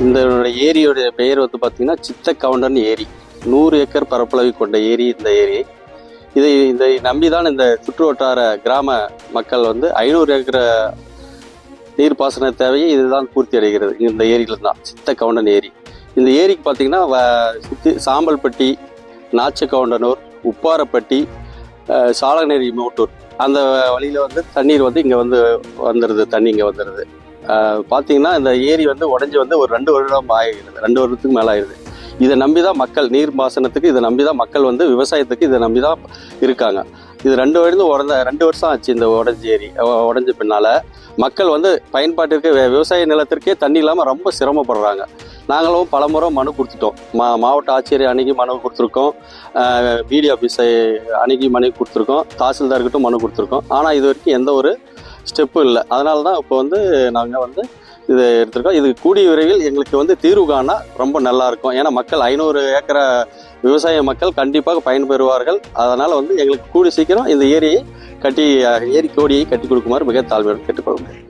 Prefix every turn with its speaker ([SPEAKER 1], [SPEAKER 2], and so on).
[SPEAKER 1] இந்த ஏரியோடைய பெயர் வந்து பார்த்தீங்கன்னா சித்தக்கவுண்டன் ஏரி. 100 ஏக்கர் பரப்பளவை கொண்ட ஏரி இந்த ஏரி. இதை நம்பிதான் இந்த சுற்று வட்டார கிராம மக்கள் வந்து 500 ஏக்கர் நீர்ப்பாசன தேவையை இதுதான் பூர்த்தி அடைகிறது. இந்த ஏரியில தான் சித்தக்கவுண்டன் ஏரி. இந்த ஏரிக்கு பார்த்தீங்கன்னா சுற்றி சாம்பல்பட்டி, நாச்சக்கவுண்டனூர், உப்பாரப்பட்டி, சாலநேரி மோட்டூர் அந்த வழியில் வந்து தண்ணீர் வந்து இங்கே வந்துடுது. தண்ணி இங்கே வந்துடுது. பார்த்தீங்கன்னா இந்த ஏரி வந்து உடஞ்சி வந்து ஒரு 2 வருடம் ஆகிடுது. 2 வருடத்துக்கு மேலே ஆகிடுது. இதை நம்பி தான் மக்கள் நீர் பாசனத்துக்கு இதை நம்பி தான் மக்கள் வந்து விவசாயத்துக்கு இதை நம்பி தான் இருக்காங்க. இது 2 வருஷம் ஆச்சு. இந்த உடஞ்ச பின்னால் மக்கள் வந்து பயன்பாட்டிற்கு விவசாய நிலத்திற்கே தண்ணி இல்லாமல் ரொம்ப சிரமப்படுறாங்க. நாங்களும் பலமுறை மனு கொடுத்துட்டோம். மாவட்ட ஆட்சியரை அணுகி மனு கொடுத்துருக்கோம், பிடி ஆஃபீஸை அணுகி மனு கொடுத்துருக்கோம், தாசில்தார்கிட்டும் மனு கொடுத்துருக்கோம். ஆனால் இது வரைக்கும் எந்த ஒரு ஸ்டெப்பும் இல்லை. அதனால தான் இப்போ வந்து நாங்கள் வந்து இதை எடுத்திருக்கோம். இது கூடிய விரைவில் எங்களுக்கு தீர்வு காண ரொம்ப நல்லா இருக்கும். ஏன்னா மக்கள் 500 ஏக்கரை விவசாய மக்கள் கண்டிப்பாக பயன்பெறுவார்கள். அதனால் எங்களுக்கு கூடி சீக்கிரம் இந்த ஏரி கோடியை கட்டி கொடுக்குமாறு மிக தாழ்மையோடு கேட்டுக்கொள்கிறேன்.